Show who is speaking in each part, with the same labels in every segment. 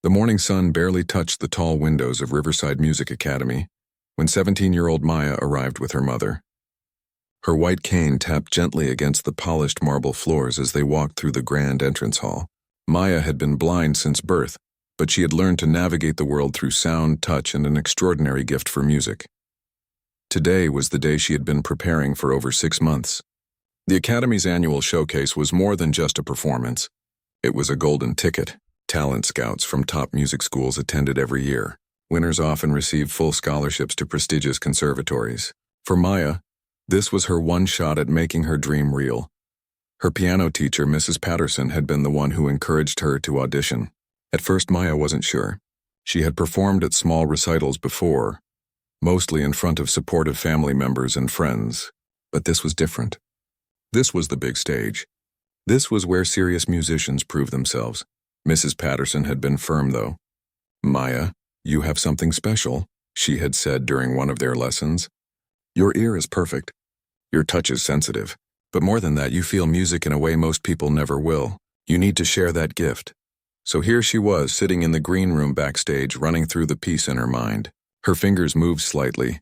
Speaker 1: The morning sun barely touched the tall windows of Riverside Music Academy when 17-year-old Maya arrived with her mother. Her white cane tapped gently against the polished marble floors as they walked through the grand entrance hall. Maya had been blind since birth, but she had learned to navigate the world through sound, touch, and an extraordinary gift for music. Today was the day she had been preparing for over 6 months. The Academy's annual showcase was more than just a performance. It was a golden ticket. Talent scouts from top music schools attended every year. Winners often received full scholarships to prestigious conservatories. For Maya, this was her one shot at making her dream real. Her piano teacher, Mrs. Patterson, had been the one who encouraged her to audition. At first, Maya wasn't sure. She had performed at small recitals before, mostly in front of supportive family members and friends. But this was different. This was the big stage. This was where serious musicians proved themselves. Mrs. Patterson had been firm, though. "Maya, you have something special," she had said during one of their lessons. "Your ear is perfect. Your touch is sensitive. But more than that, you feel music in a way most people never will. You need to share that gift." So here she was, sitting in the green room backstage, running through the piece in her mind. Her fingers moved slightly,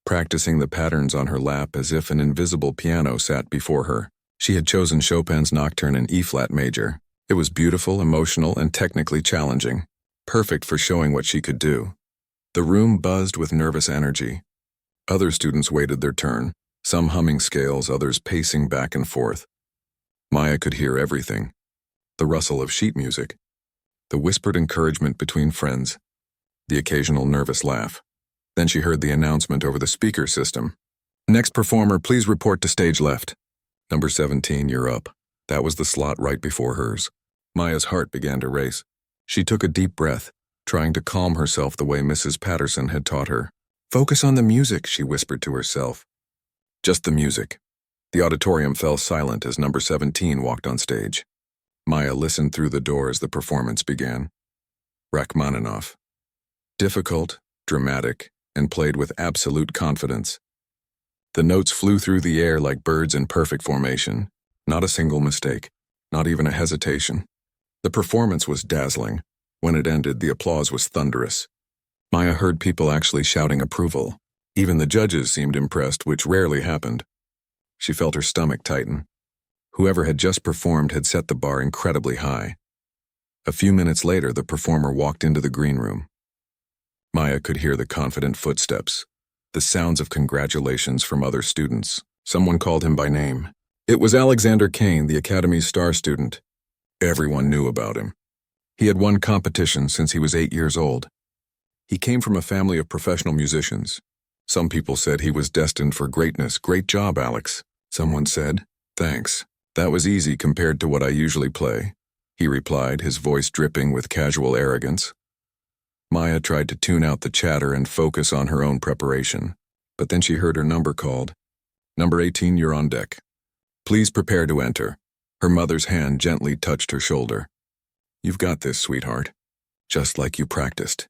Speaker 1: practicing the patterns on her lap as if an invisible piano sat before her. She had chosen Chopin's Nocturne in E-flat major. It was beautiful, emotional, and technically challenging, perfect for showing what she could do. The room buzzed with nervous energy. Other students waited their turn, some humming scales, others pacing back and forth. Maya could hear everything: the rustle of sheet music, the whispered encouragement between friends, the occasional nervous laugh. Then she heard the announcement over the speaker system. "Next performer, please report to stage left. Number 17, you're up." That was the slot right before hers. Maya's heart began to race. She took a deep breath, trying to calm herself the way Mrs. Patterson had taught her. "Focus on the music," she whispered to herself. Just the music. The auditorium fell silent as number 17 walked on stage. Maya listened through the door as the performance began. Rachmaninoff. Difficult, dramatic, and played with absolute confidence. The notes flew through the air like birds in perfect formation. Not a single mistake, not even a hesitation. The performance was dazzling. When it ended, the applause was thunderous. Maya heard people actually shouting approval. Even the judges seemed impressed, which rarely happened. She felt her stomach tighten. Whoever had just performed had set the bar incredibly high. A few minutes later, the performer walked into the green room. Maya could hear the confident footsteps, the sounds of congratulations from other students. Someone called him by name. It was Alexander Kane, the Academy's star student. Everyone knew about him. He had won competitions since he was 8 years old. He came from a family of professional musicians. Some people said he was destined for greatness. "Great job, Alex." Someone said, "Thanks. That was easy compared to what I usually play," he replied, his voice dripping with casual arrogance. Maya tried to tune out the chatter and focus on her own preparation, but then she heard her number called. "Number 18, you're on deck. Please prepare to enter." Her mother's hand gently touched her shoulder. "You've got this, sweetheart. Just like you practiced."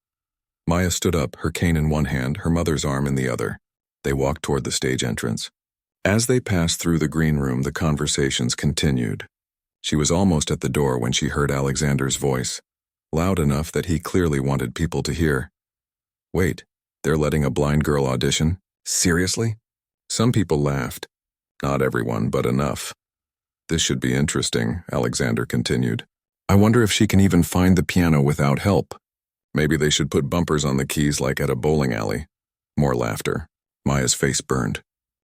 Speaker 1: Maya stood up, her cane in one hand, her mother's arm in the other. They walked toward the stage entrance. As they passed through the green room, the conversations continued. She was almost at the door when she heard Alexander's voice, loud enough that he clearly wanted people to hear. "Wait, they're letting a blind girl audition? Seriously?" Some people laughed. Not everyone, but enough. "This should be interesting," Alexander continued. "I wonder if she can even find the piano without help. Maybe they should put bumpers on the keys like at a bowling alley." More laughter. Maya's face burned.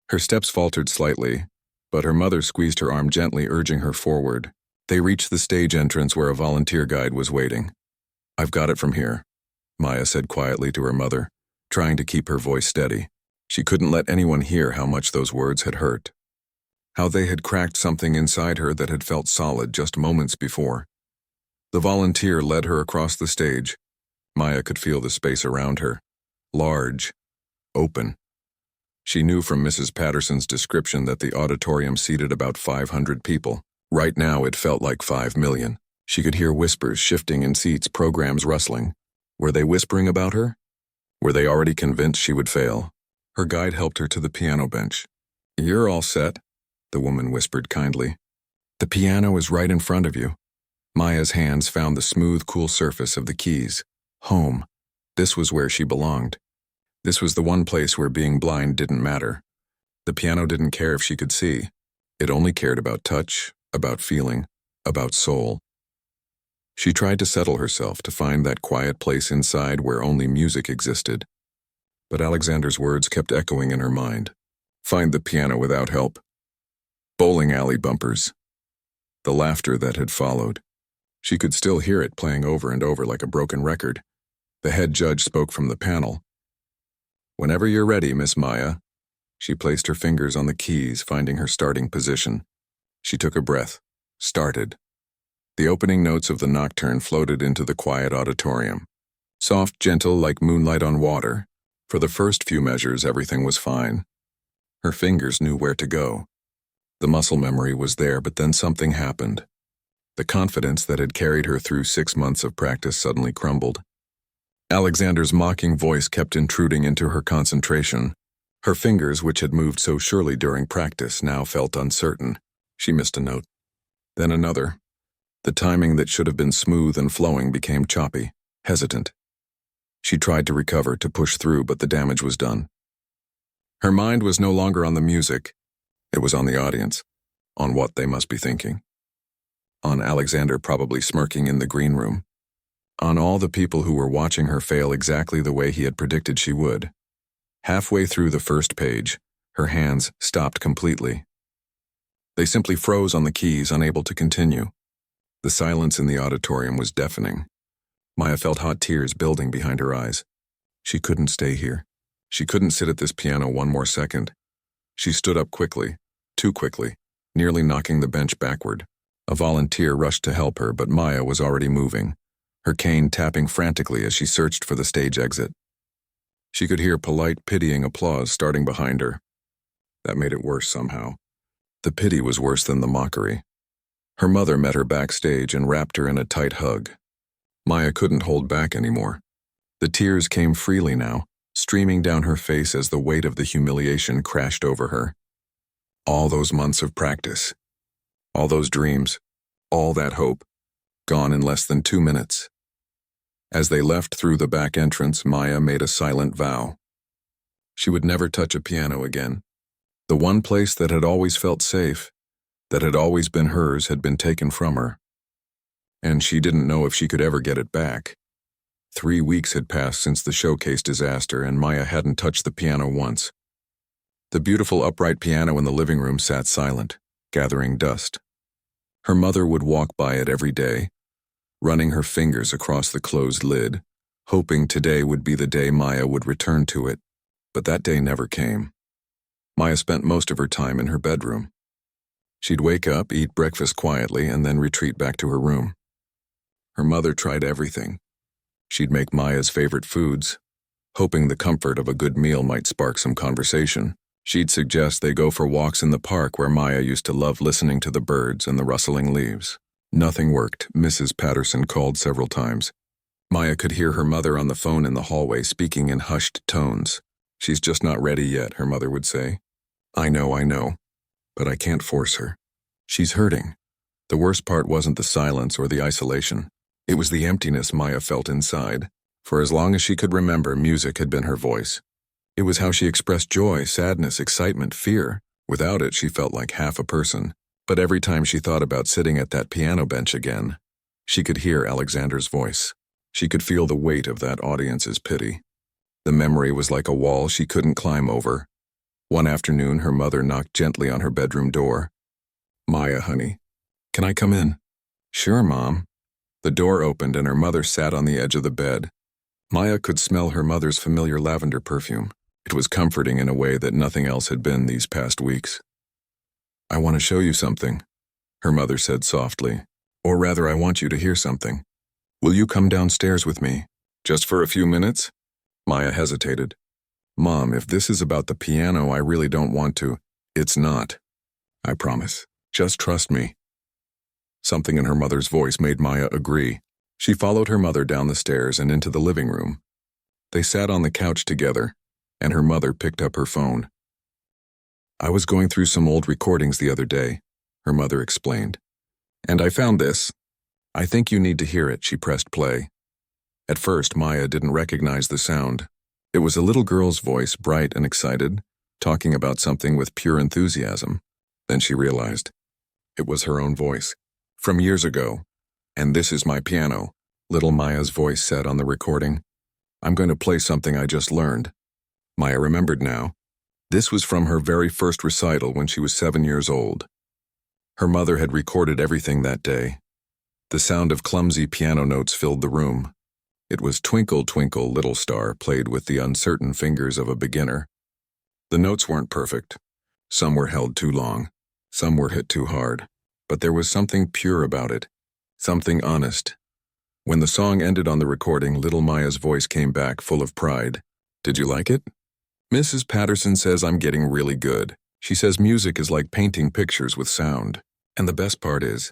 Speaker 1: Her steps faltered slightly, but her mother squeezed her arm gently, urging her forward. They reached the stage entrance where a volunteer guide was waiting. "I've got it from here," Maya said quietly to her mother, trying to keep her voice steady. She couldn't let anyone hear how much those words had hurt. How they had cracked something inside her that had felt solid just moments before. The volunteer led her across the stage. Maya could feel the space around her. Large. Open. She knew from Mrs. Patterson's description that the auditorium seated about 500 people. Right now it felt like 5 million. She could hear whispers shifting in seats, programs rustling. Were they whispering about her? Were they already convinced she would fail? Her guide helped her to the piano bench. "You're all set," the woman whispered kindly. "The piano is right in front of you." Maya's hands found the smooth, cool surface of the keys. Home. This was where she belonged. This was the one place where being blind didn't matter. The piano didn't care if she could see. It only cared about touch, about feeling, about soul. She tried to settle herself to find that quiet place inside where only music existed. But Alexander's words kept echoing in her mind. Find the piano without help. Bowling alley bumpers. The laughter that had followed. She could still hear it playing over and over like a broken record. The head judge spoke from the panel. Whenever you're ready, Miss Maya. She placed her fingers on the keys, finding her starting position. She took a breath. Started. The opening notes of the nocturne floated into the quiet auditorium. Soft, gentle, like moonlight on water. For the first few measures, everything was fine. Her fingers knew where to go. The muscle memory was there, but then something happened. The confidence that had carried her through 6 months of practice suddenly crumbled. Alexander's mocking voice kept intruding into her concentration. Her fingers, which had moved so surely during practice, now felt uncertain. She missed a note. Then another. The timing that should have been smooth and flowing became choppy, hesitant. She tried to recover, to push through, but the damage was done. Her mind was no longer on the music. It was on the audience, on what they must be thinking. On Alexander probably smirking in the green room. On all the people who were watching her fail exactly the way he had predicted she would. Halfway through the first page, her hands stopped completely. They simply froze on the keys, unable to continue. The silence in the auditorium was deafening. Maya felt hot tears building behind her eyes. She couldn't stay here. She couldn't sit at this piano one more second. She stood up quickly, too quickly, nearly knocking the bench backward. A volunteer rushed to help her, but Maya was already moving, her cane tapping frantically as she searched for the stage exit. She could hear polite, pitying applause starting behind her. That made it worse somehow. The pity was worse than the mockery. Her mother met her backstage and wrapped her in a tight hug. Maya couldn't hold back anymore. The tears came freely now, streaming down her face as the weight of the humiliation crashed over her. All those months of practice, all those dreams, all that hope, gone in less than 2 minutes. As they left through the back entrance, Maya made a silent vow. She would never touch a piano again. The one place that had always felt safe, that had always been hers, had been taken from her. And she didn't know if she could ever get it back. 3 weeks had passed since the showcase disaster, and Maya hadn't touched the piano once. The beautiful upright piano in the living room sat silent, gathering dust. Her mother would walk by it every day, running her fingers across the closed lid, hoping today would be the day Maya would return to it. But that day never came. Maya spent most of her time in her bedroom. She'd wake up, eat breakfast quietly, and then retreat back to her room. Her mother tried everything. She'd make Maya's favorite foods, hoping the comfort of a good meal might spark some conversation. She'd suggest they go for walks in the park where Maya used to love listening to the birds and the rustling leaves. Nothing worked. Mrs. Patterson called several times. Maya could hear her mother on the phone in the hallway speaking in hushed tones. "She's just not ready yet," her mother would say. I know, but I can't force her. She's hurting." The worst part wasn't the silence or the isolation. It was the emptiness Maya felt inside. For as long as she could remember, music had been her voice. It was how she expressed joy, sadness, excitement, fear. Without it, she felt like half a person. But every time she thought about sitting at that piano bench again, she could hear Alexander's voice. She could feel the weight of that audience's pity. The memory was like a wall she couldn't climb over. One afternoon, her mother knocked gently on her bedroom door. "Maya, honey, can I come in?" "Sure, Mom." The door opened and her mother sat on the edge of the bed. Maya could smell her mother's familiar lavender perfume. It was comforting in a way that nothing else had been these past weeks. "I want to show you something," her mother said softly. "Or rather, I want you to hear something. Will you come downstairs with me? Just for a few minutes?" Maya hesitated. "Mom, if this is about the piano, I really don't want to." "It's not. I promise. Just trust me." Something in her mother's voice made Maya agree. She followed her mother down the stairs and into the living room. They sat on the couch together, and her mother picked up her phone. "I was going through some old recordings the other day," her mother explained. "And I found this. "I think you need to hear it," she pressed play. At first, Maya didn't recognize the sound. It was a little girl's voice, bright and excited, talking about something with pure enthusiasm. Then she realized. It was her own voice. From years ago. "And this is my piano," little Maya's voice said on the recording. "I'm going to play something I just learned." Maya remembered now. This was from her very first recital when she was 7 years old. Her mother had recorded everything that day. The sound of clumsy piano notes filled the room. It was "Twinkle, Twinkle, Little Star," played with the uncertain fingers of a beginner. The notes weren't perfect. Some were held too long. Some were hit too hard. But there was something pure about it. Something honest. When the song ended on the recording, little Maya's voice came back full of pride. "Did you like it?" "Mrs. Patterson says I'm getting really good. She says music is like painting pictures with sound. And the best part is,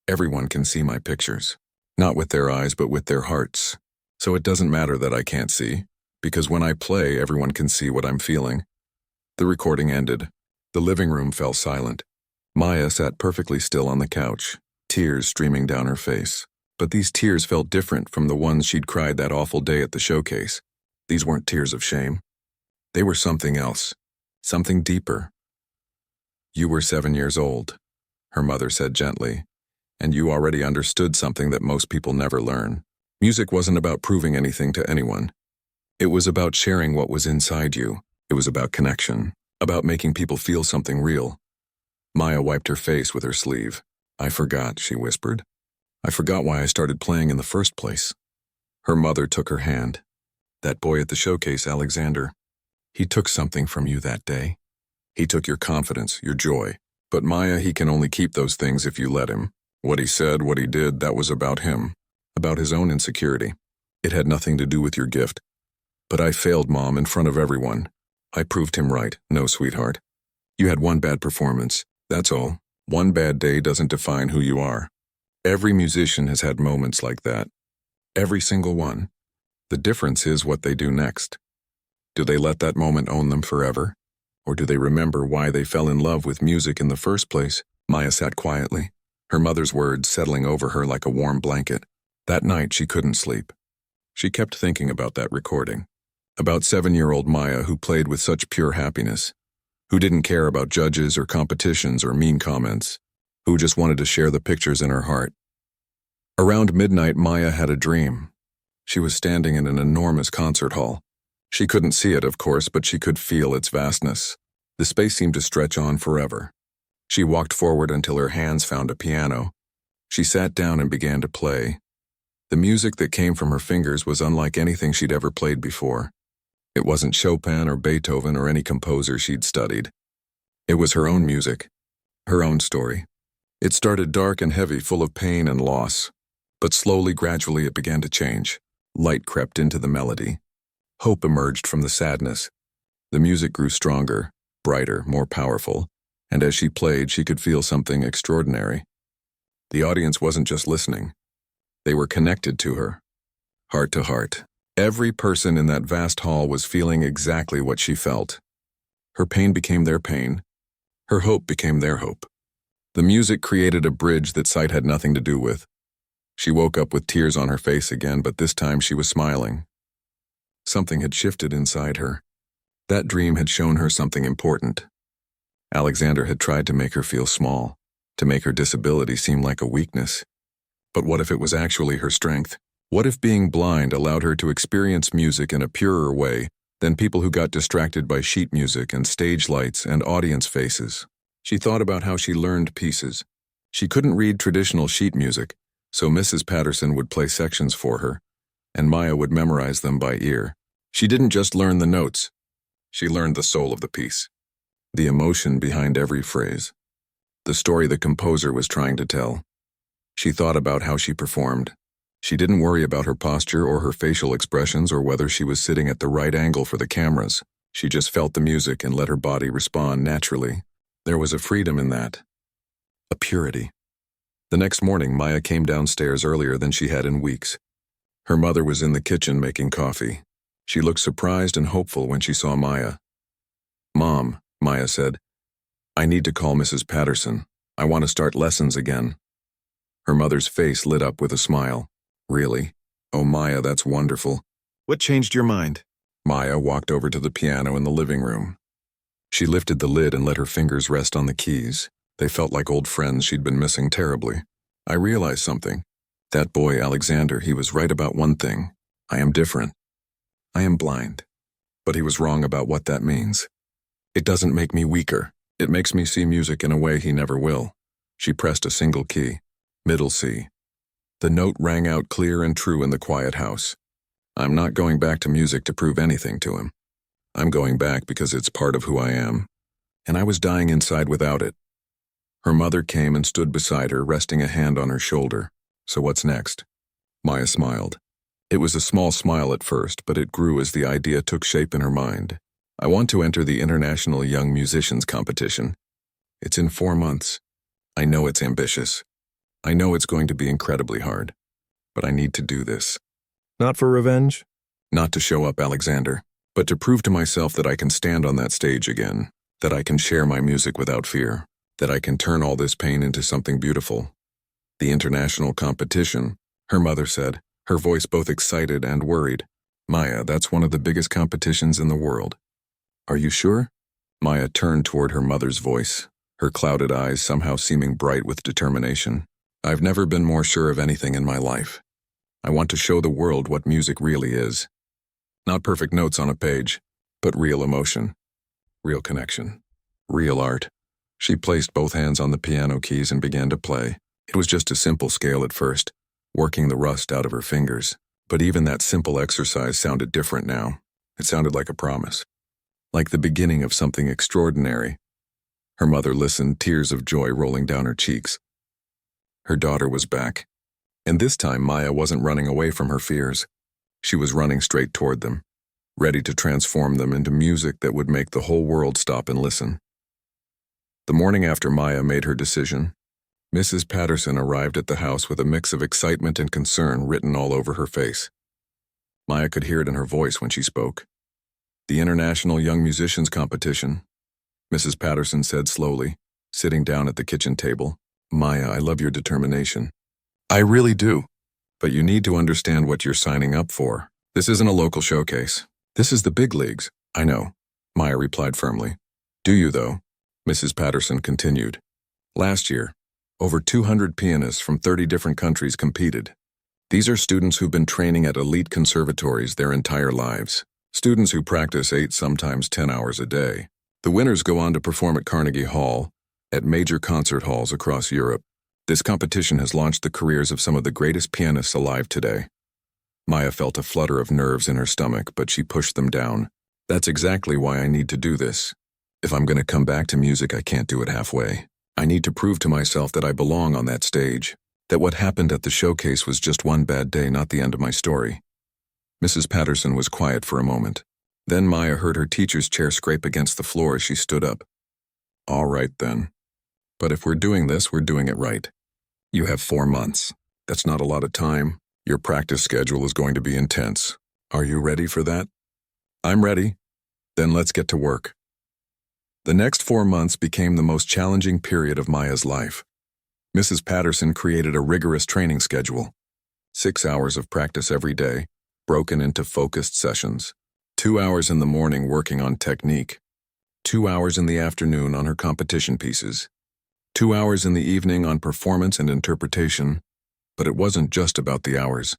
Speaker 1: everyone can see my pictures. Not with their eyes, but with their hearts. So it doesn't matter that I can't see, because when I play, everyone can see what I'm feeling." The recording ended. The living room fell silent. Maya sat perfectly still on the couch, tears streaming down her face. But these tears felt different from the ones she'd cried that awful day at the showcase. These weren't tears of shame. They were something else, something deeper. "You were 7 years old," her mother said gently, "and you already understood something that most people never learn. Music wasn't about proving anything to anyone. It was about sharing what was inside you. It was about connection, about making people feel something real." Maya wiped her face with her sleeve. "I forgot," she whispered. "I forgot why I started playing in the first place." Her mother took her hand. "That boy at the showcase, Alexander. He took something from you that day. He took your confidence, your joy. But Maya, he can only keep those things if you let him. What he said, what he did, that was about him. About his own insecurity. It had nothing to do with your gift. But I failed, Mom, in front of everyone. I proved him right. No, sweetheart. You had one bad performance. That's all. One bad day doesn't define who you are. Every musician has had moments like that. Every single one. The difference is what they do next. Do they let that moment own them forever? Or do they remember why they fell in love with music in the first place?" Maya sat quietly, her mother's words settling over her like a warm blanket. That night she couldn't sleep. She kept thinking about that recording. About 7-year-old Maya, who played with such pure happiness. Who didn't care about judges or competitions or mean comments. Who just wanted to share the pictures in her heart. Around midnight, Maya had a dream. She was standing in an enormous concert hall. She couldn't see it, of course, but she could feel its vastness. The space seemed to stretch on forever. She walked forward until her hands found a piano. She sat down and began to play. The music that came from her fingers was unlike anything she'd ever played before. It wasn't Chopin or Beethoven or any composer she'd studied. It was her own music, her own story. It started dark and heavy, full of pain and loss. But slowly, gradually, it began to change. Light crept into the melody. Hope emerged from the sadness. The music grew stronger, brighter, more powerful, and as she played, she could feel something extraordinary. The audience wasn't just listening. They were connected to her, heart to heart. Every person in that vast hall was feeling exactly what she felt. Her pain became their pain. Her hope became their hope. The music created a bridge that sight had nothing to do with. She woke up with tears on her face again, but this time she was smiling. Something had shifted inside her. That dream had shown her something important. Alexander had tried to make her feel small, to make her disability seem like a weakness. But what if it was actually her strength? What if being blind allowed her to experience music in a purer way than people who got distracted by sheet music and stage lights and audience faces? She thought about how she learned pieces. She couldn't read traditional sheet music, so Mrs. Patterson would play sections for her, and Maya would memorize them by ear. She didn't just learn the notes. She learned the soul of the piece, the emotion behind every phrase, the story the composer was trying to tell. She thought about how she performed. She didn't worry about her posture or her facial expressions or whether she was sitting at the right angle for the cameras. She just felt the music and let her body respond naturally. There was a freedom in that, a purity. The next morning, Maya came downstairs earlier than she had in weeks. Her mother was in the kitchen making coffee. She looked surprised and hopeful when she saw Maya. "Mom," Maya said, "I need to call Mrs. Patterson. I want to start lessons again." Her mother's face lit up with a smile. Really? Oh, Maya, that's wonderful. What changed your mind? Maya walked over to the piano in the living room. She lifted the lid and let her fingers rest on the keys. They felt like old friends she'd been missing terribly. I realized something. That boy, Alexander, he was right about one thing. I am different. I am blind. But he was wrong about what that means. It doesn't make me weaker. It makes me see music in a way he never will. She pressed a single key. Middle C. The note rang out clear and true in the quiet house. I'm not going back to music to prove anything to him. I'm going back because it's part of who I am. And I was dying inside without it. Her mother came and stood beside her, resting a hand on her shoulder. So what's next? Maya smiled. It was a small smile at first, but it grew as the idea took shape in her mind. I want to enter the International Young Musicians Competition. It's in 4 months. I know it's ambitious. I know it's going to be incredibly hard. But I need to do this.
Speaker 2: Not for revenge?
Speaker 1: Not to show up, Alexander, but to prove to myself that I can stand on that stage again, that I can share my music without fear, that I can turn all this pain into something beautiful. The international competition, her mother said, her voice both excited and worried. Maya, that's one of the biggest competitions in the world. Are you sure? Maya turned toward her mother's voice, her clouded eyes somehow seeming bright with determination. I've never been more sure of anything in my life. I want to show the world what music really is. Not perfect notes on a page, but real emotion, real connection, real art. She placed both hands on the piano keys and began to play. It was just a simple scale at first, working the rust out of her fingers. But even that simple exercise sounded different now. It sounded like a promise, like the beginning of something extraordinary. Her mother listened, tears of joy rolling down her cheeks. Her daughter was back. And this time Maya wasn't running away from her fears. She was running straight toward them, ready to transform them into music that would make the whole world stop and listen. The morning after Maya made her decision, Mrs. Patterson arrived at the house with a mix of excitement and concern written all over her face. Maya could hear it in her voice when she spoke. The International Young Musicians Competition, Mrs. Patterson said slowly, sitting down at the kitchen table. Maya, I love your determination. I really do. But you need to understand what you're signing up for. This isn't a local showcase. This is the big leagues. I know, Maya replied firmly. Do you, though? Mrs. Patterson continued. Last year, over 200 pianists from 30 different countries competed. These are students who've been training at elite conservatories their entire lives. Students who practice 8, sometimes 10 hours a day. The winners go on to perform at Carnegie Hall, at major concert halls across Europe. This competition has launched the careers of some of the greatest pianists alive today. Maya felt a flutter of nerves in her stomach, but she pushed them down. That's exactly why I need to do this. If I'm going to come back to music, I can't do it halfway. I need to prove to myself that I belong on that stage, that what happened at the showcase was just one bad day, not the end of my story. Mrs. Patterson was quiet for a moment. Then Maya heard her teacher's chair scrape against the floor as she stood up. All right, then. But if we're doing this, we're doing it right. You have 4 months. That's not a lot of time. Your practice schedule is going to be intense. Are you ready for that? I'm ready. Then let's get to work. The next 4 months became the most challenging period of Maya's life. Mrs. Patterson created a rigorous training schedule. 6 hours of practice every day, broken into focused sessions. 2 hours in the morning working on technique. 2 hours in the afternoon on her competition pieces. 2 hours in the evening on performance and interpretation. But it wasn't just about the hours.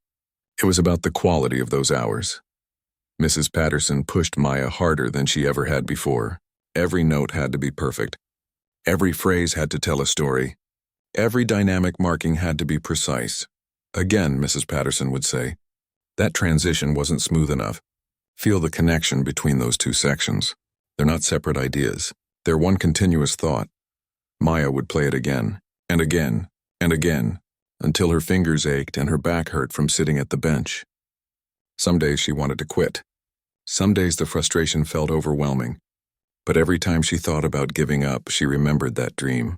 Speaker 1: It was about the quality of those hours. Mrs. Patterson pushed Maya harder than she ever had before. Every note had to be perfect. Every phrase had to tell a story. Every dynamic marking had to be precise. Again, Mrs. Patterson would say, that transition wasn't smooth enough. Feel the connection between those two sections. They're not separate ideas. They're one continuous thought. Maya would play it again, and again, and again, until her fingers ached and her back hurt from sitting at the bench. Some days she wanted to quit. Some days the frustration felt overwhelming. But every time she thought about giving up, she remembered that dream.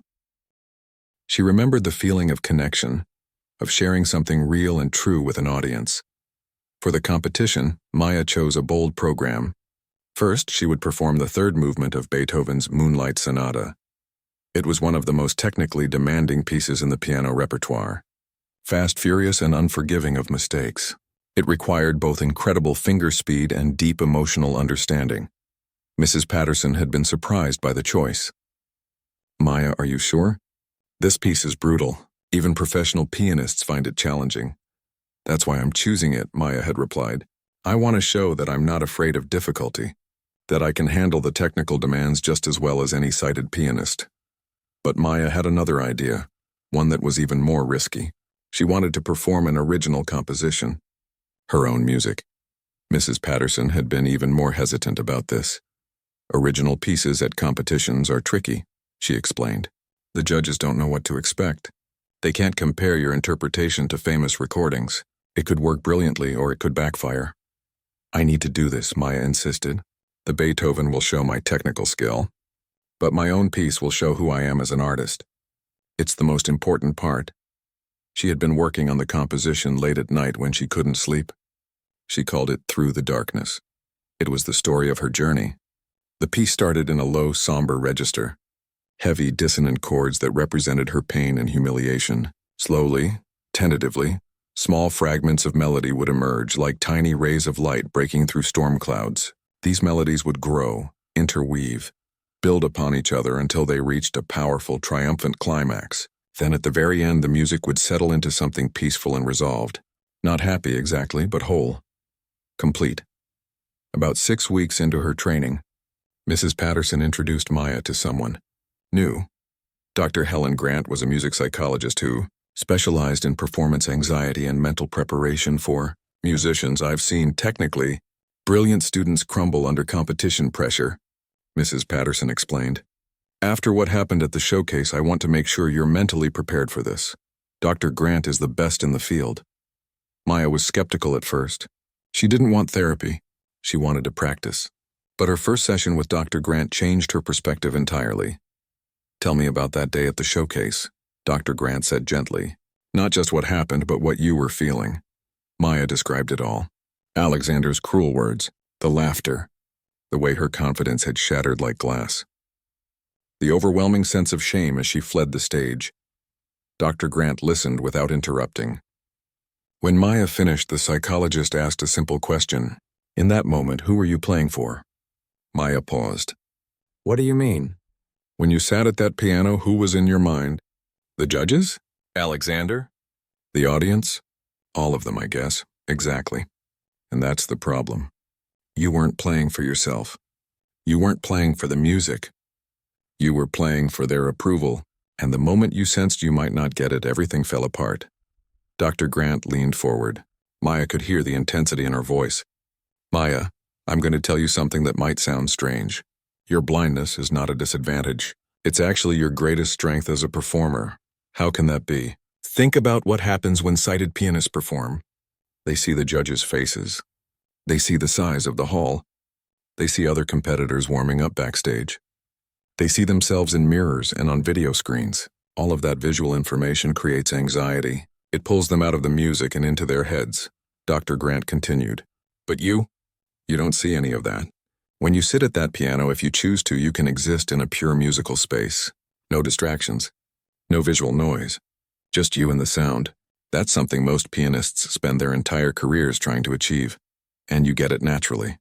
Speaker 1: She remembered the feeling of connection, of sharing something real and true with an audience. For the competition, Maya chose a bold program. First, she would perform the third movement of Beethoven's Moonlight Sonata. It was one of the most technically demanding pieces in the piano repertoire. fast, furious, and unforgiving of mistakes. It required both incredible finger speed and deep emotional understanding. Mrs. Patterson had been surprised by the choice. Maya, are you sure? This piece is brutal. Even professional pianists find it challenging. That's why I'm choosing it, Maya had replied. I want to show that I'm not afraid of difficulty, that I can handle the technical demands just as well as any sighted pianist. But Maya had another idea, one that was even more risky. She wanted to perform an original composition, her own music. Mrs. Patterson had been even more hesitant about this. Original pieces at competitions are tricky, she explained. The judges don't know what to expect. They can't compare your interpretation to famous recordings. It could work brilliantly or it could backfire. I need to do this, Maya insisted. The Beethoven will show my technical skill, but my own piece will show who I am as an artist. It's the most important part. She had been working on the composition late at night when she couldn't sleep. She called it Through the Darkness. It was the story of her journey. The piece started in a low, somber register, heavy, dissonant chords that represented her pain and humiliation. Slowly, tentatively, small fragments of melody would emerge like tiny rays of light breaking through storm clouds. These melodies would grow, interweave, build upon each other until they reached a powerful, triumphant climax. Then at the very end, the music would settle into something peaceful and resolved. Not happy exactly, but whole. Complete. About 6 weeks into her training, Mrs. Patterson introduced Maya to someone new. Dr. Helen Grant was a music psychologist who specialized in performance anxiety and mental preparation for musicians. I've seen technically brilliant students crumble under competition pressure, Mrs. Patterson explained. After what happened at the showcase, I want to make sure you're mentally prepared for this. Dr. Grant is the best in the field. Maya was skeptical at first. She didn't want therapy. She wanted to practice. But her first session with Dr. Grant changed her perspective entirely. Tell me about that day at the showcase, Dr. Grant said gently. Not just what happened, but what you were feeling. Maya described it all. Alexander's cruel words, the laughter, the way her confidence had shattered like glass. The overwhelming sense of shame as she fled the stage. Dr. Grant listened without interrupting. When Maya finished, the psychologist asked a simple question. In that moment, who were you playing for? Maya paused. What do you mean? When you sat at that piano, who was in your mind? The judges? Alexander? The audience? All of them, I guess. Exactly. And that's the problem. You weren't playing for yourself. You weren't playing for the music. You were playing for their approval, and the moment you sensed you might not get it, everything fell apart. Dr. Grant leaned forward. Maya could hear the intensity in her voice. Maya, I'm going to tell you something that might sound strange. Your blindness is not a disadvantage. It's actually your greatest strength as a performer. How can that be? Think about what happens when sighted pianists perform. They see the judges' faces. They see the size of the hall. They see other competitors warming up backstage. They see themselves in mirrors and on video screens. All of that visual information creates anxiety. It pulls them out of the music and into their heads. Dr. Grant continued. But you don't see any of that. When you sit at that piano, if you choose to, you can exist in a pure musical space. No distractions. No visual noise. Just you and the sound. That's something most pianists spend their entire careers trying to achieve. And you get it naturally.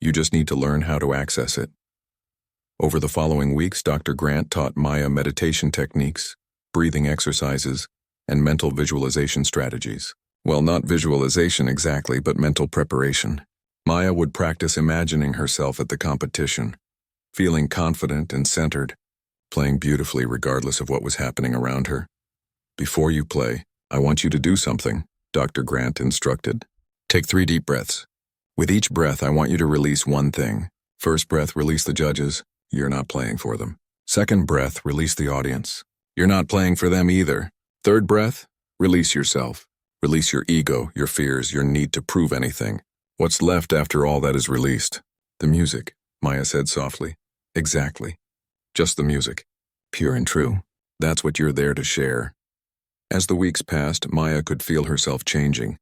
Speaker 1: You just need to learn how to access it. Over the following weeks, Dr. Grant taught Maya meditation techniques, breathing exercises, and mental visualization strategies. Well, not visualization exactly, but mental preparation. Maya would practice imagining herself at the competition, feeling confident and centered, playing beautifully regardless of what was happening around her. Before you play, I want you to do something, Dr. Grant instructed. Take 3 deep breaths. With each breath, I want you to release one thing. First breath, release the judges. You're not playing for them. Second breath, release the audience. You're not playing for them either. Third breath, release yourself. Release your ego, your fears, your need to prove anything. What's left after all that is released? The music, Maya said softly. Exactly. Just the music. Pure and true. That's what you're there to share. As the weeks passed, Maya could feel herself changing.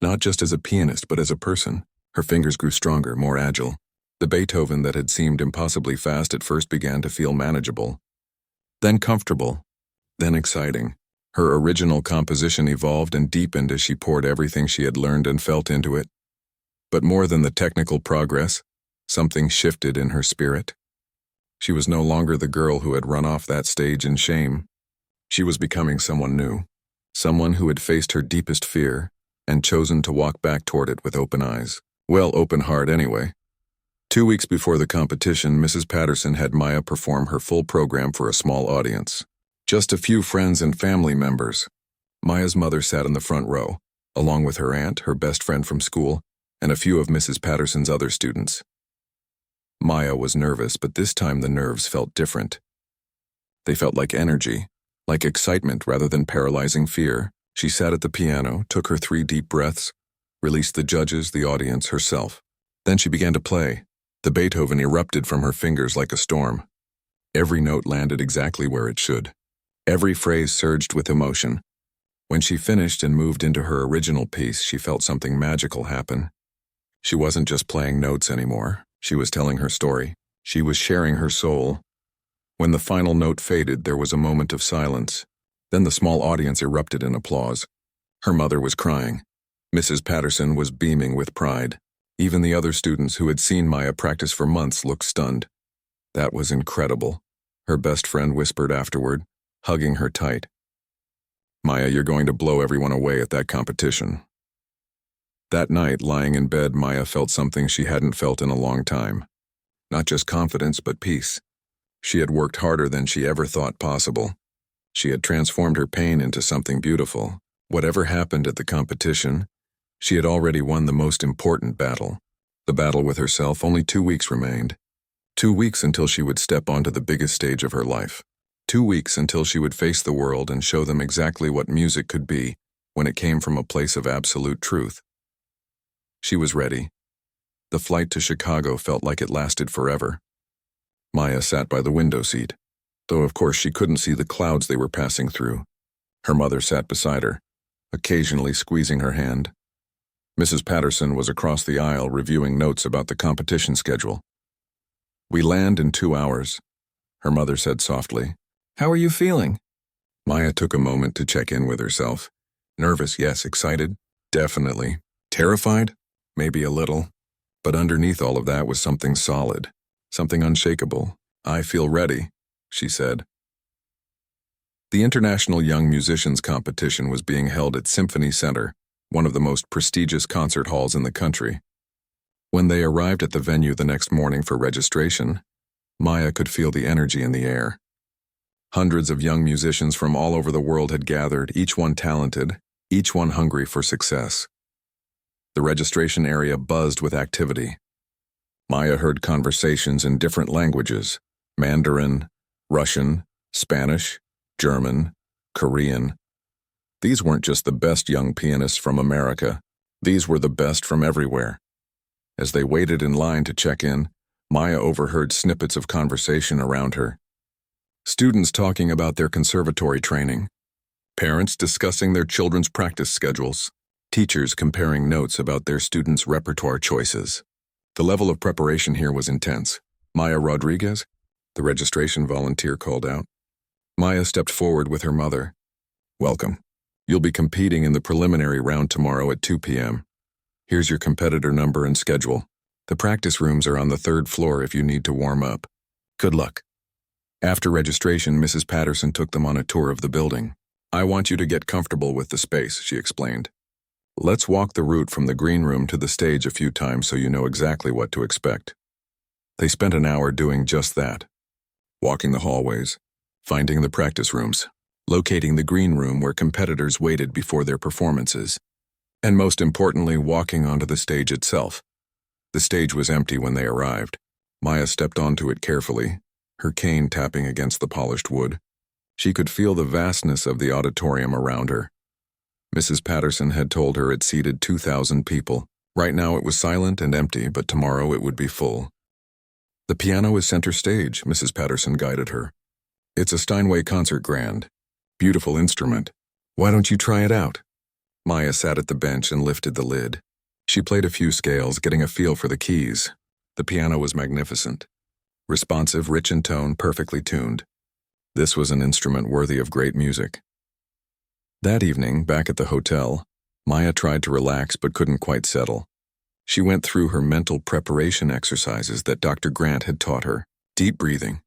Speaker 1: Not just as a pianist, but as a person. Her fingers grew stronger, more agile. The Beethoven that had seemed impossibly fast at first began to feel manageable. Then comfortable. Then exciting. Her original composition evolved and deepened as she poured everything she had learned and felt into it. But more than the technical progress, something shifted in her spirit. She was no longer the girl who had run off that stage in shame. She was becoming someone new, someone who had faced her deepest fear and chosen to walk back toward it with open eyes. Well, open heart anyway. 2 weeks before the competition, Mrs. Patterson had Maya perform her full program for a small audience. Just a few friends and family members. Maya's mother sat in the front row, along with her aunt, her best friend from school, and a few of Mrs. Patterson's other students. Maya was nervous, but this time the nerves felt different. They felt like energy, like excitement rather than paralyzing fear. She sat at the piano, took her 3 deep breaths, released the judges, the audience, herself. Then she began to play. The Beethoven erupted from her fingers like a storm. Every note landed exactly where it should. Every phrase surged with emotion. When she finished and moved into her original piece, she felt something magical happen. She wasn't just playing notes anymore. She was telling her story. She was sharing her soul. When the final note faded, there was a moment of silence. Then the small audience erupted in applause. Her mother was crying. Mrs. Patterson was beaming with pride. Even the other students who had seen Maya practice for months looked stunned. That was incredible, her best friend whispered afterward, hugging her tight. Maya, you're going to blow everyone away at that competition. That night, lying in bed, Maya felt something she hadn't felt in a long time. Not just confidence, but peace. She had worked harder than she ever thought possible. She had transformed her pain into something beautiful. Whatever happened at the competition, she had already won the most important battle. The battle with herself. Only 2 weeks remained. 2 weeks until she would step onto the biggest stage of her life. 2 weeks until she would face the world and show them exactly what music could be when it came from a place of absolute truth. She was ready. The flight to Chicago felt like it lasted forever. Maya sat by the window seat, though of course she couldn't see the clouds they were passing through. Her mother sat beside her, occasionally squeezing her hand. Mrs. Patterson was across the aisle reviewing notes about the competition schedule. We land in 2 hours, her mother said softly. How are you feeling? Maya took a moment to check in with herself. Nervous, yes. Excited? Definitely. Terrified? Maybe a little. But underneath all of that was something solid, something unshakable. I feel ready, she said. The International Young Musicians Competition was being held at Symphony Center, one of the most prestigious concert halls in the country. When they arrived at the venue the next morning for registration, Maya could feel the energy in the air. Hundreds of young musicians from all over the world had gathered, each one talented, each one hungry for success. The registration area buzzed with activity. Maya heard conversations in different languages: Mandarin, Russian, Spanish, German, Korean. These weren't just the best young pianists from America. These were the best from everywhere. As they waited in line to check in, Maya overheard snippets of conversation around her. Students talking about their conservatory training. Parents discussing their children's practice schedules. Teachers comparing notes about their students' repertoire choices. The level of preparation here was intense. Maya Rodriguez, the registration volunteer, called out. Maya stepped forward with her mother. Welcome. You'll be competing in the preliminary round tomorrow at 2 p.m. Here's your competitor number and schedule. The practice rooms are on the 3rd floor if you need to warm up. Good luck. After registration, Mrs. Patterson took them on a tour of the building. I want you to get comfortable with the space, she explained. Let's walk the route from the green room to the stage a few times so you know exactly what to expect. They spent an hour doing just that. Walking the hallways, finding the practice rooms, locating the green room where competitors waited before their performances, and most importantly, walking onto the stage itself. The stage was empty when they arrived. Maya stepped onto it carefully, her cane tapping against the polished wood. She could feel the vastness of the auditorium around her. Mrs. Patterson had told her it seated 2,000 people. Right now it was silent and empty, but tomorrow it would be full. The piano is center stage, Mrs. Patterson guided her. It's a Steinway concert grand. Beautiful instrument. Why don't you try it out? Maya sat at the bench and lifted the lid. She played a few scales, getting a feel for the keys. The piano was magnificent. Responsive, rich in tone, perfectly tuned. This was an instrument worthy of great music. That evening, back at the hotel, Maya tried to relax but couldn't quite settle. She went through her mental preparation exercises that Dr. Grant had taught her: deep breathing,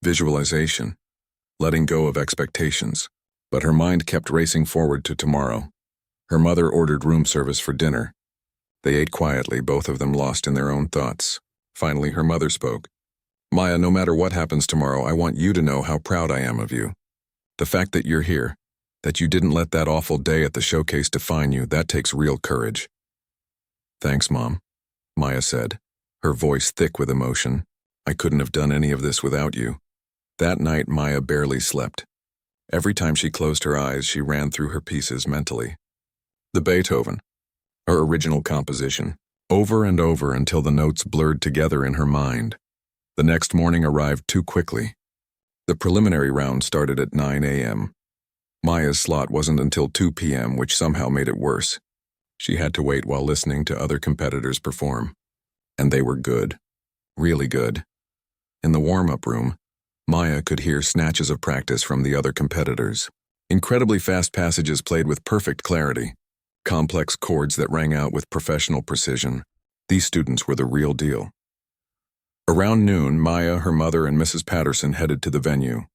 Speaker 1: visualization, letting go of expectations. But her mind kept racing forward to tomorrow. Her mother ordered room service for dinner. They ate quietly, both of them lost in their own thoughts. Finally, her mother spoke. "Maya, no matter what happens tomorrow, I want you to know how proud I am of you. The fact that you're here, that you didn't let that awful day at the showcase define you, that takes real courage." "Thanks, Mom," Maya said, her voice thick with emotion. "I couldn't have done any of this without you." That night, Maya barely slept. Every time she closed her eyes, she ran through her pieces mentally. The Beethoven, her original composition, over and over until the notes blurred together in her mind. The next morning arrived too quickly. The preliminary round started at 9 a.m. Maya's slot wasn't until 2 p.m., which somehow made it worse. She had to wait while listening to other competitors perform. And they were good. Really good. In the warm-up room, Maya could hear snatches of practice from the other competitors. Incredibly fast passages played with perfect clarity. Complex chords that rang out with professional precision. These students were the real deal. Around noon, Maya, her mother, and Mrs. Patterson headed to the venue.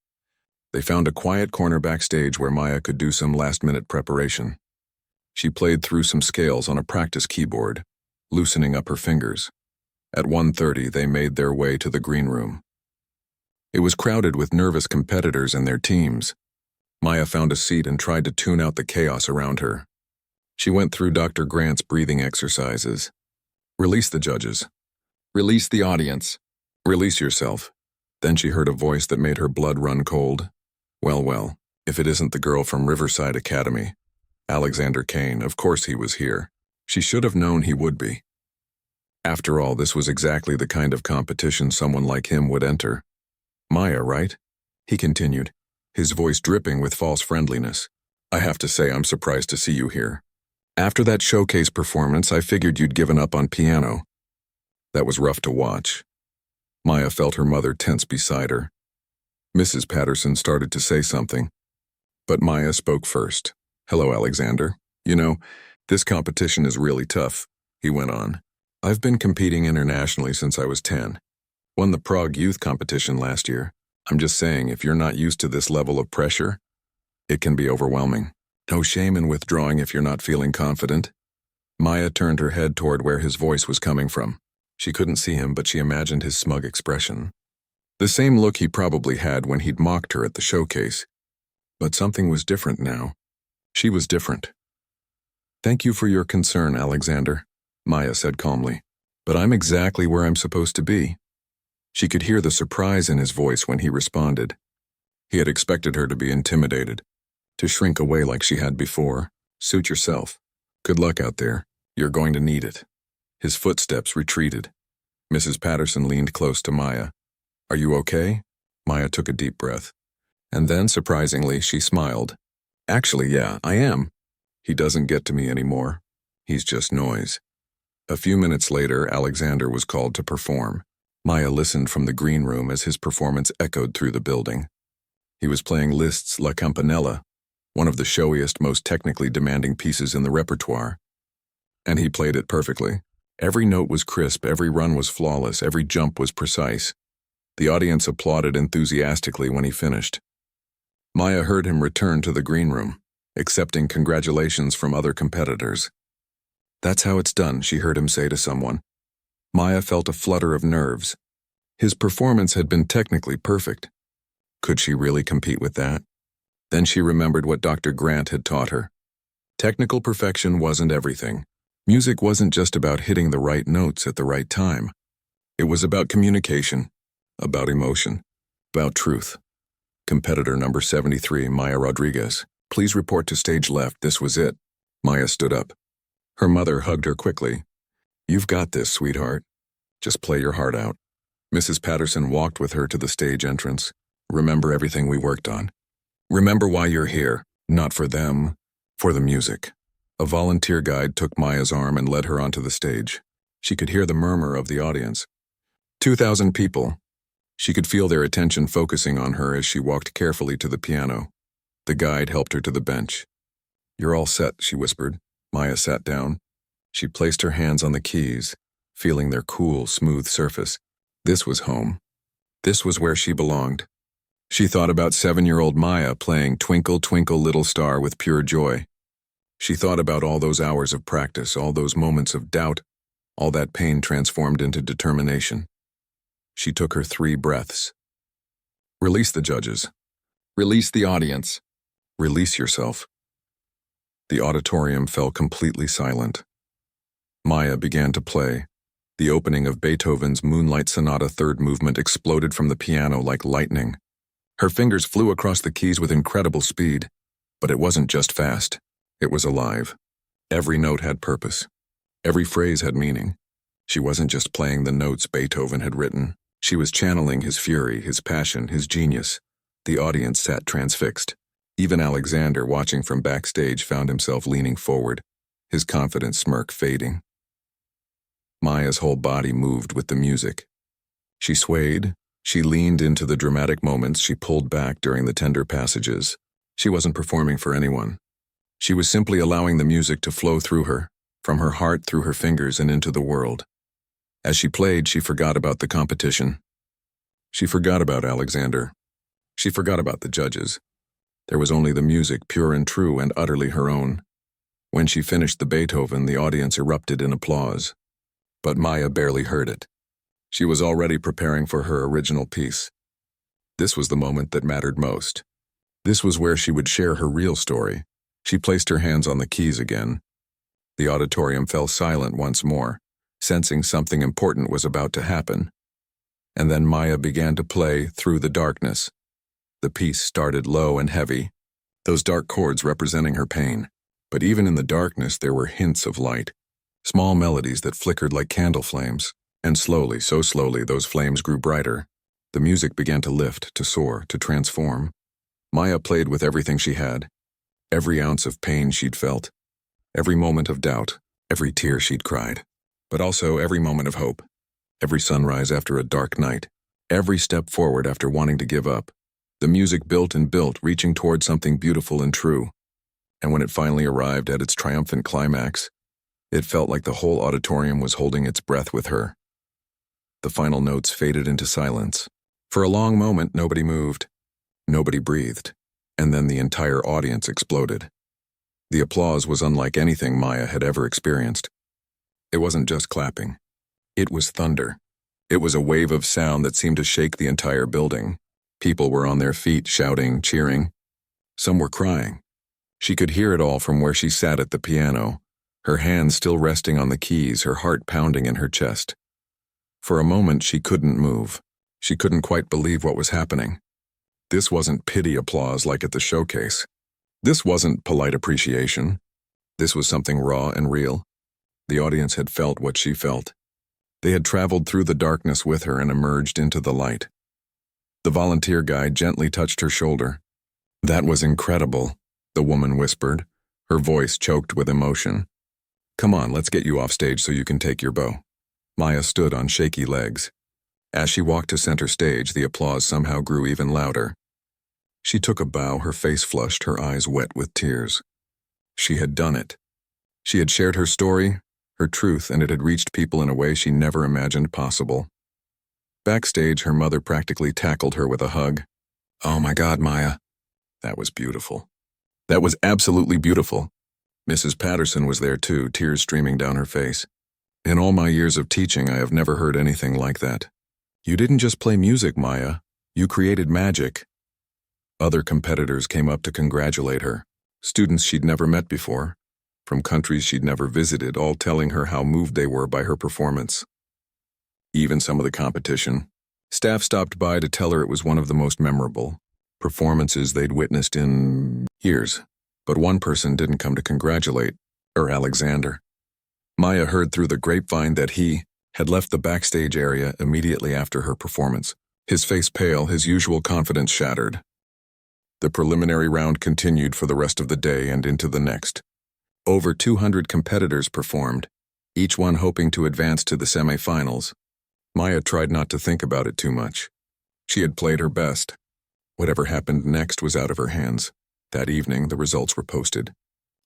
Speaker 1: They found a quiet corner backstage where Maya could do some last-minute preparation. She played through some scales on a practice keyboard, loosening up her fingers. At 1:30, they made their way to the green room. It was crowded with nervous competitors and their teams. Maya found a seat and tried to tune out the chaos around her. She went through Dr. Grant's breathing exercises. Release the judges. Release the audience. Release yourself. Then she heard a voice that made her blood run cold. Well, if it isn't the girl from Riverside Academy. Alexander Kane, of course he was here. She should have known he would be. After all, this was exactly the kind of competition someone like him would enter. "Maya, right?" he continued, his voice dripping with false friendliness. "I have to say I'm surprised to see you here. After that showcase performance, I figured you'd given up on piano." That was rough to watch. Maya felt her mother tense beside her. Mrs. Patterson started to say something, but Maya spoke first. "Hello, Alexander. You know, this competition is really tough," he went on. "I've been competing internationally since I was 10. Won the Prague Youth Competition last year. I'm just saying, if you're not used to this level of pressure, it can be overwhelming. No shame in withdrawing if you're not feeling confident." Maya turned her head toward where his voice was coming from. She couldn't see him, but she imagined his smug expression. The same look he probably had when he'd mocked her at the showcase. But something was different now. She was different. "Thank you for your concern, Alexander," Maya said calmly. "But I'm exactly where I'm supposed to be." She could hear the surprise in his voice when he responded. He had expected her to be intimidated, to shrink away like she had before. "Suit yourself. Good luck out there. You're going to need it." His footsteps retreated. Mrs. Patterson leaned close to Maya. "Are you okay?" Maya took a deep breath. And then, surprisingly, she smiled. "Actually, yeah, I am. He doesn't get to me anymore. He's just noise." A few minutes later, Alexander was called to perform. Maya listened from the green room as his performance echoed through the building. He was playing Liszt's La Campanella, one of the showiest, most technically demanding pieces in the repertoire. And he played it perfectly. Every note was crisp, every run was flawless, every jump was precise. The audience applauded enthusiastically when he finished. Maya heard him return to the green room, accepting congratulations from other competitors. "That's how it's done," she heard him say to someone. Maya felt a flutter of nerves. His performance had been technically perfect. Could she really compete with that? Then she remembered what Dr. Grant had taught her. Technical perfection wasn't everything. Music wasn't just about hitting the right notes at the right time. It was about communication, about emotion, about truth. Competitor number 73, Maya Rodriguez. "Please report to stage left, this was it." Maya stood up. Her mother hugged her quickly. "You've got this, sweetheart. Just play your heart out." Mrs. Patterson walked with her to the stage entrance. "Remember everything we worked on. Remember why you're here, not for them, for the music." A volunteer guide took Maya's arm and led her onto the stage. She could hear the murmur of the audience. 2,000 people. She could feel their attention focusing on her as she walked carefully to the piano. The guide helped her to the bench. "You're all set," she whispered. Maya sat down. She placed her hands on the keys, feeling their cool, smooth surface. This was home. This was where she belonged. She thought about 7-year-old Maya playing Twinkle, Twinkle, Little Star with pure joy. She thought about all those hours of practice, all those moments of doubt, all that pain transformed into determination. She took her 3 breaths. Release the judges. Release the audience. Release yourself. The auditorium fell completely silent. Maya began to play. The opening of Beethoven's Moonlight Sonata third movement exploded from the piano like lightning. Her fingers flew across the keys with incredible speed, but it wasn't just fast. It was alive. Every note had purpose. Every phrase had meaning. She wasn't just playing the notes Beethoven had written. She was channeling his fury, his passion, his genius. The audience sat transfixed. Even Alexander, watching from backstage, found himself leaning forward, his confident smirk fading. Maya's whole body moved with the music. She swayed. She leaned into the dramatic moments. She pulled back during the tender passages. She wasn't performing for anyone. She was simply allowing the music to flow through her, from her heart through her fingers and into the world. As she played, she forgot about the competition. She forgot about Alexander. She forgot about the judges. There was only the music, pure and true and utterly her own. When she finished the Beethoven, the audience erupted in applause. But Maya barely heard it. She was already preparing for her original piece. This was the moment that mattered most. This was where she would share her real story. She placed her hands on the keys again. The auditorium fell silent once more, sensing something important was about to happen. And then Maya began to play Through the Darkness. The piece started low and heavy, those dark chords representing her pain. But even in the darkness, there were hints of light, small melodies that flickered like candle flames. And slowly, so slowly, those flames grew brighter. The music began to lift, to soar, to transform. Maya played with everything she had, every ounce of pain she'd felt, every moment of doubt, every tear she'd cried, but also every moment of hope, every sunrise after a dark night, every step forward after wanting to give up. The music built and built, reaching toward something beautiful and true. And when it finally arrived at its triumphant climax, it felt like the whole auditorium was holding its breath with her. The final notes faded into silence. For a long moment, nobody moved. Nobody breathed. And then the entire audience exploded. The applause was unlike anything Maya had ever experienced. It wasn't just clapping. It was thunder. It was a wave of sound that seemed to shake the entire building. People were on their feet, shouting, cheering. Some were crying. She could hear it all from where she sat at the piano, her hands still resting on the keys, her heart pounding in her chest. For a moment, she couldn't move. She couldn't quite believe what was happening. This wasn't pity applause like at the showcase. This wasn't polite appreciation. This was something raw and real. The audience had felt what she felt. They had traveled through the darkness with her and emerged into the light. The volunteer guide gently touched her shoulder. "That was incredible," the woman whispered, her voice choked with emotion. "Come on, let's get you off stage so you can take your bow." Maya stood on shaky legs. As she walked to center stage, the applause somehow grew even louder. She took a bow, her face flushed, her eyes wet with tears. She had done it. She had shared her story, her truth, and it had reached people in a way she never imagined possible. Backstage, her mother practically tackled her with a hug. "Oh my God, Maya. That was beautiful. That was absolutely beautiful." Mrs. Patterson was there too, tears streaming down her face. "In all my years of teaching, I have never heard anything like that. You didn't just play music, Maya. You created magic." Other competitors came up to congratulate her, students she'd never met before, from countries she'd never visited, all telling her how moved they were by her performance. Even some of the competition. Staff stopped by to tell her it was one of the most memorable performances they'd witnessed in years. But one person didn't come to congratulate, Alexander. Maya heard through the grapevine that he had left the backstage area immediately after her performance, his face pale, his usual confidence shattered. The preliminary round continued for the rest of the day and into the next. Over 200 competitors performed, each one hoping to advance to the semifinals. Maya tried not to think about it too much. She had played her best. Whatever happened next was out of her hands. That evening, the results were posted.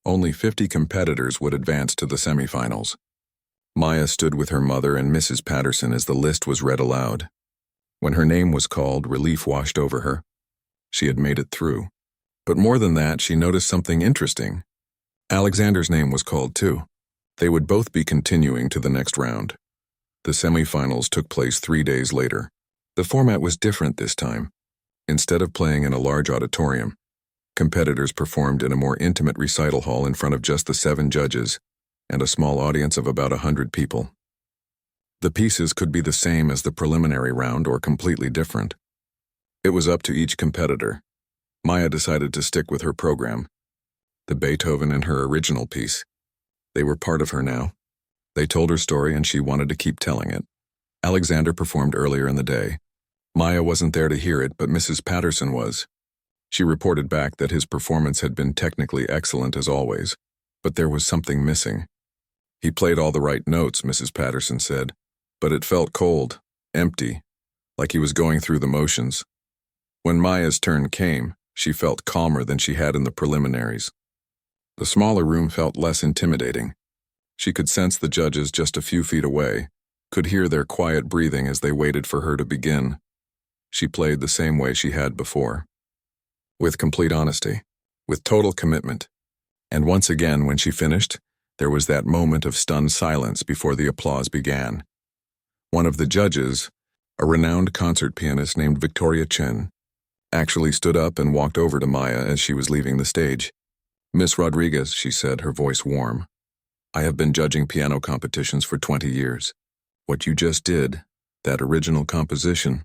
Speaker 1: Only 50 competitors would advance to the semifinals. Maya stood with her mother and Mrs. Patterson as the list was read aloud. When her name was called, relief washed over her. She had made it through. But more than that, she noticed something interesting. Alexander's name was called too. They would both be continuing to the next round. The semifinals took place 3 days later. The format was different this time. Instead of playing in a large auditorium, competitors performed in a more intimate recital hall in front of just the 7 judges and a small audience of about 100 people. The pieces could be the same as the preliminary round or completely different. It was up to each competitor. Maya decided to stick with her program, the Beethoven and her original piece. They were part of her now. They told her story and she wanted to keep telling it. Alexander performed earlier in the day. Maya wasn't there to hear it, but Mrs. Patterson was. She reported back that his performance had been technically excellent as always, but there was something missing. He played all the right notes, Mrs. Patterson said, but it felt cold, empty, like he was going through the motions. When Maya's turn came, she felt calmer than she had in the preliminaries. The smaller room felt less intimidating. She could sense the judges just a few feet away, could hear their quiet breathing as they waited for her to begin. She played the same way she had before. With complete honesty, with total commitment. And once again, when she finished, there was that moment of stunned silence before the applause began. One of the judges, a renowned concert pianist named Victoria Chen, actually stood up and walked over to Maya as she was leaving the stage. "Miss Rodriguez," she said, her voice warm, "I have been judging piano competitions for 20 years. What you just did, that original composition,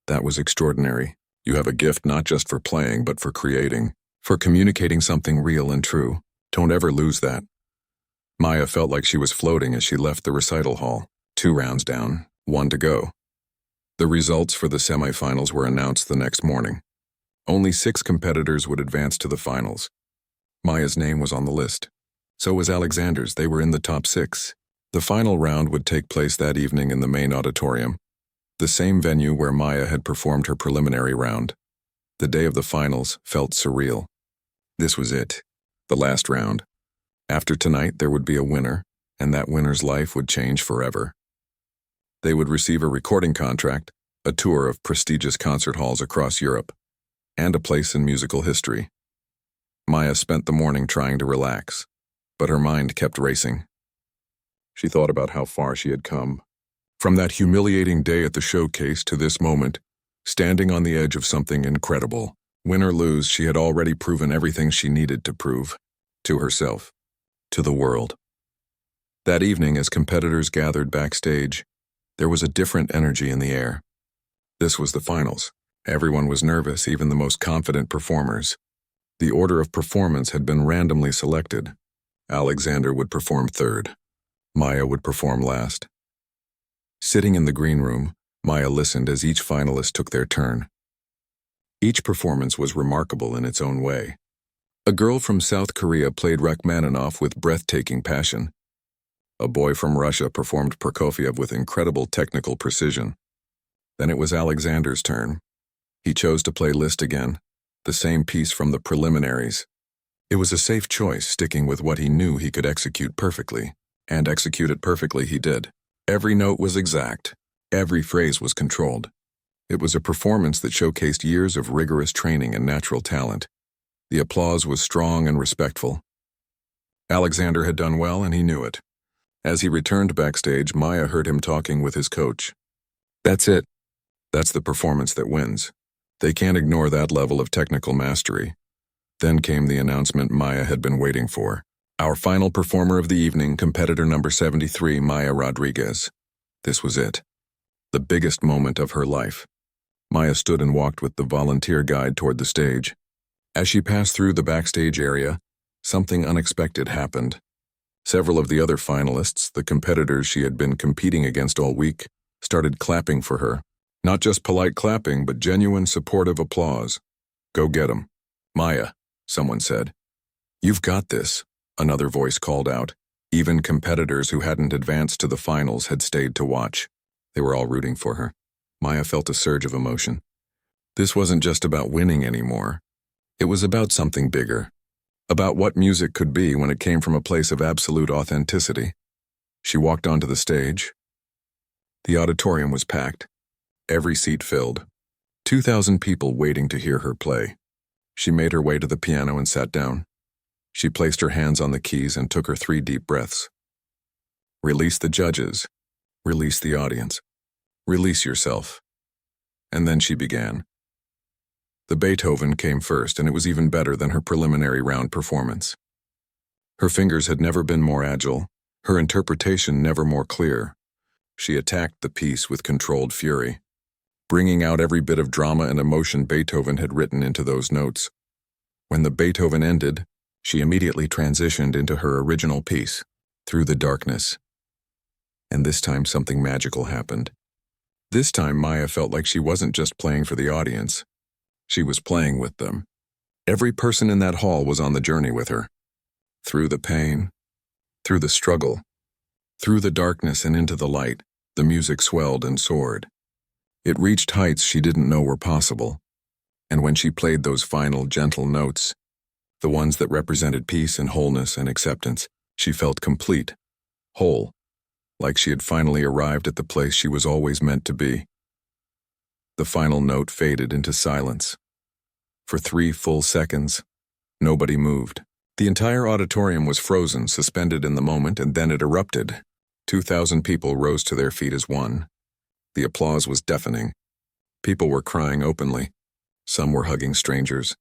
Speaker 1: that was extraordinary. You have a gift not just for playing, but for creating, for communicating something real and true. Don't ever lose that." Maya felt like she was floating as she left the recital hall. 2 rounds down, 1 to go. The results for the semifinals were announced the next morning. Only 6 competitors would advance to the finals. Maya's name was on the list. So was Alexander's. They were in the top 6. The final round would take place that evening in the main auditorium, the same venue where Maya had performed her preliminary round. The day of the finals felt surreal. This was it, the last round. After tonight, there would be a winner, and that winner's life would change forever. They would receive a recording contract, a tour of prestigious concert halls across Europe, and a place in musical history. Maya spent the morning trying to relax, but her mind kept racing. She thought about how far she had come. From that humiliating day at the showcase to this moment, standing on the edge of something incredible. Win or lose, she had already proven everything she needed to prove. To herself. To the world. That evening, as competitors gathered backstage, there was a different energy in the air. This was the finals. Everyone was nervous, even the most confident performers. The order of performance had been randomly selected. Alexander would perform third. Maya would perform last. Sitting in the green room, Maya listened as each finalist took their turn. Each performance was remarkable in its own way. A girl from South Korea played Rachmaninoff with breathtaking passion. A boy from Russia performed Prokofiev with incredible technical precision. Then it was Alexander's turn. He chose to play Liszt again, the same piece from the preliminaries. It was a safe choice, sticking with what he knew he could execute perfectly, and execute it perfectly he did. Every note was exact. Every phrase was controlled. It was a performance that showcased years of rigorous training and natural talent. The applause was strong and respectful. Alexander had done well, and he knew it. As he returned backstage, Maya heard him talking with his coach. "That's it. That's the performance that wins. They can't ignore that level of technical mastery." Then came the announcement Maya had been waiting for. Our final performer of the evening, competitor number 73, Maya Rodriguez. This was it. The biggest moment of her life. Maya stood and walked with the volunteer guide toward the stage. As she passed through the backstage area, something unexpected happened. Several of the other finalists, the competitors she had been competing against all week, started clapping for her. Not just polite clapping, but genuine supportive applause. "Go get 'em. Maya," someone said. "You've got this," another voice called out. Even competitors who hadn't advanced to the finals had stayed to watch. They were all rooting for her. Maya felt a surge of emotion. This wasn't just about winning anymore. It was about something bigger. about what music could be when it came from a place of absolute authenticity. She walked onto the stage. The auditorium was packed, every seat filled, 2,000 people waiting to hear her play. She made her way to the piano and sat down. She placed her hands on the keys and took her 3 deep breaths. Release the judges. Release the audience. Release yourself. And then she began. The Beethoven came first, and it was even better than her preliminary round performance. Her fingers had never been more agile, her interpretation never more clear. She attacked the piece with controlled fury, bringing out every bit of drama and emotion Beethoven had written into those notes. When the Beethoven ended, she immediately transitioned into her original piece, Through the Darkness. And this time something magical happened. This time Maya felt like she wasn't just playing for the audience. She was playing with them. Every person in that hall was on the journey with her. Through the pain, through the struggle, through the darkness and into the light, the music swelled and soared. It reached heights she didn't know were possible. And when she played those final gentle notes, the ones that represented peace and wholeness and acceptance, she felt complete, whole, like she had finally arrived at the place she was always meant to be. The final note faded into silence. For 3 full seconds, nobody moved. The entire auditorium was frozen, suspended in the moment, and then it erupted. 2,000 people rose to their feet as one. The applause was deafening. People were crying openly. Some were hugging strangers.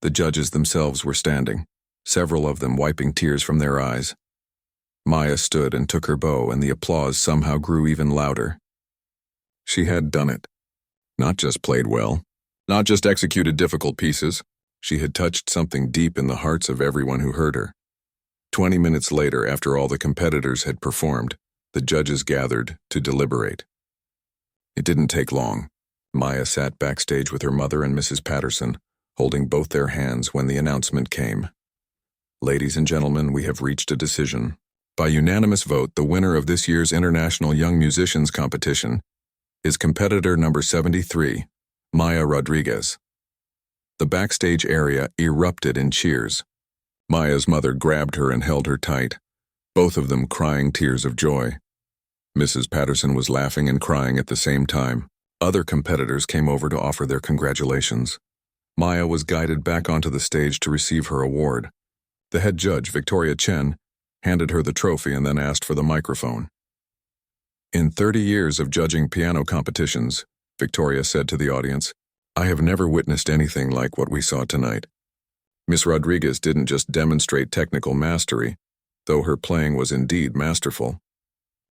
Speaker 1: The judges themselves were standing, several of them wiping tears from their eyes. Maya stood and took her bow, and the applause somehow grew even louder. She had done it. Not just played well, not just executed difficult pieces. She had touched something deep in the hearts of everyone who heard her. 20 minutes later, after all the competitors had performed, the judges gathered to deliberate. It didn't take long. Maya sat backstage with her mother and Mrs. Patterson, holding both their hands when the announcement came. Ladies and gentlemen, we have reached a decision. By unanimous vote, the winner of this year's International Young Musicians Competition is competitor number 73, Maya Rodriguez. The backstage area erupted in cheers. Maya's mother grabbed her and held her tight, both of them crying tears of joy. Mrs. Patterson was laughing and crying at the same time. Other competitors came over to offer their congratulations. Maya was guided back onto the stage to receive her award. The head judge, Victoria Chen, handed her the trophy and then asked for the microphone. In 30 years of judging piano competitions, Victoria said to the audience, I have never witnessed anything like what we saw tonight. Miss Rodriguez didn't just demonstrate technical mastery, though her playing was indeed masterful.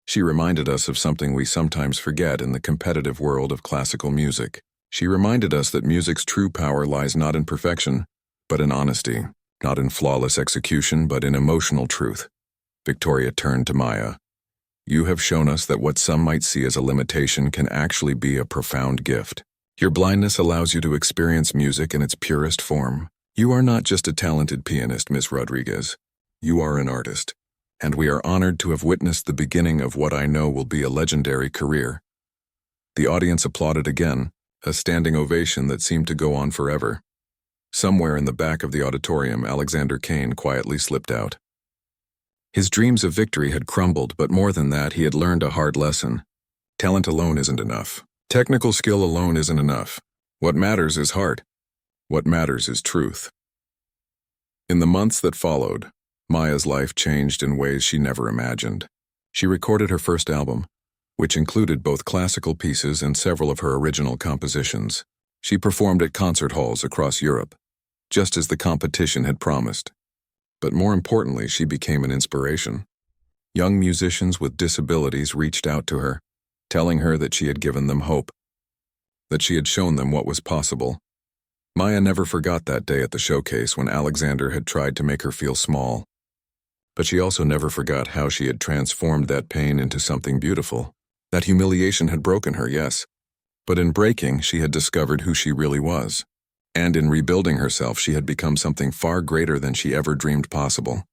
Speaker 1: She reminded us of something we sometimes forget in the competitive world of classical music. She reminded us that music's true power lies not in perfection, but in honesty, not in flawless execution, but in emotional truth. Victoria turned to Maya. You have shown us that what some might see as a limitation can actually be a profound gift. Your blindness allows you to experience music in its purest form. You are not just a talented pianist, Miss Rodriguez. You are an artist, and we are honored to have witnessed the beginning of what I know will be a legendary career. The audience applauded again, a standing ovation that seemed to go on forever. Somewhere in the back of the auditorium, Alexander Kane quietly slipped out. His dreams of victory had crumbled, but more than that, he had learned a hard lesson. Talent alone isn't enough. Technical skill alone isn't enough. What matters is heart. What matters is truth. In the months that followed, Maya's life changed in ways she never imagined. She recorded her first album, which included both classical pieces and several of her original compositions. She performed at concert halls across Europe, just as the competition had promised. But more importantly, she became an inspiration. Young musicians with disabilities reached out to her, telling her that she had given them hope, that she had shown them what was possible. Maya never forgot that day at the showcase when Alexander had tried to make her feel small. But she also never forgot how she had transformed that pain into something beautiful. That humiliation had broken her, yes, but in breaking, she had discovered who she really was. And in rebuilding herself, she had become something far greater than she ever dreamed possible.